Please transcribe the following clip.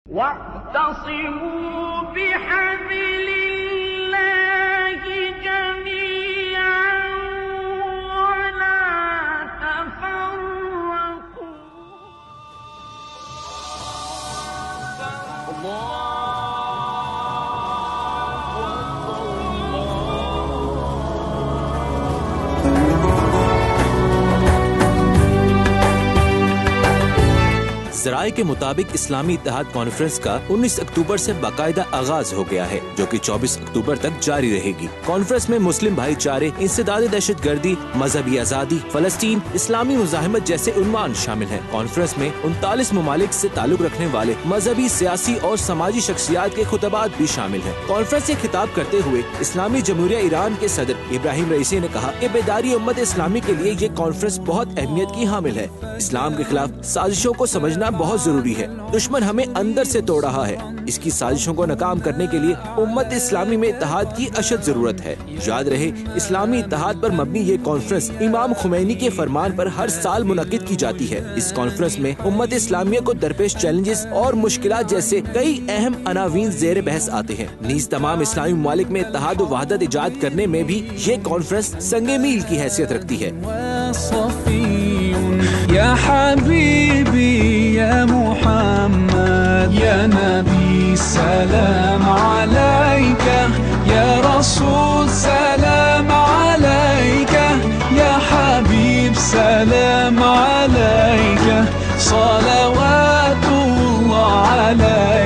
واعتصموا بحبل الله جميعا ولا تفرقوا ज़राए के मुताबिक इस्लामी इत्तेहाद कॉन्फ्रेंस का 19 अक्टूबर से बाकायदा आगाज हो गया है, जो कि 24 अक्टूबर तक जारी रहेगी। कॉन्फ्रेंस में मुस्लिम भाईचारे, इंसदाद दहशतगर्दी, मजहबी आज़ादी, फलस्तीन, इस्लामी मुजाहिमत जैसे उन्वान शामिल हैं। कॉन्फ्रेंस में 39 ममालिक से ताल्लुक रखने वाले मजहबी, सियासी और समाजी शख्सियात के खुतबात भी शामिल हैं। कॉन्फ्रेंस से खिताब करते हुए इस्लामी जमहूरिया ईरान के सदर इब्राहिम रईसी ने कहा कि बेदारी उम्मत इस्लामी के लिए ये कॉन्फ्रेंस बहुत अहमियत की हामिल है। इस्लाम के खिलाफ साजिशों को समझना बहुत जरूरी है। दुश्मन हमें अंदर से तोड़ रहा है। इसकी साजिशों को नाकाम करने के लिए उम्मत इस्लामी में इत्तेहाद की अशद जरूरत है। याद रहे, इस्लामी इत्तेहाद पर मबनी ये कॉन्फ्रेंस इमाम खुमैनी के फरमान पर हर साल मुनक्किद की जाती है। इस कॉन्फ्रेंस में उम्मत इस्लामिया को दरपेश चैलेंजेस और मुश्किलात जैसे कई अहम अनावीन जेर बहस आते हैं। नीज तमाम इस्लामी ममालिक में इत्तेहाद व वहदत इजाद करने में भी ये कॉन्फ्रेंस संगे मील की हैसियत रखती है। या हबीबी या मुहम्मद या नबी सलाम अलैका या रसूल सलाम अलैका या हबीब सलाम अलैका सलवातुल्लाह अलैका।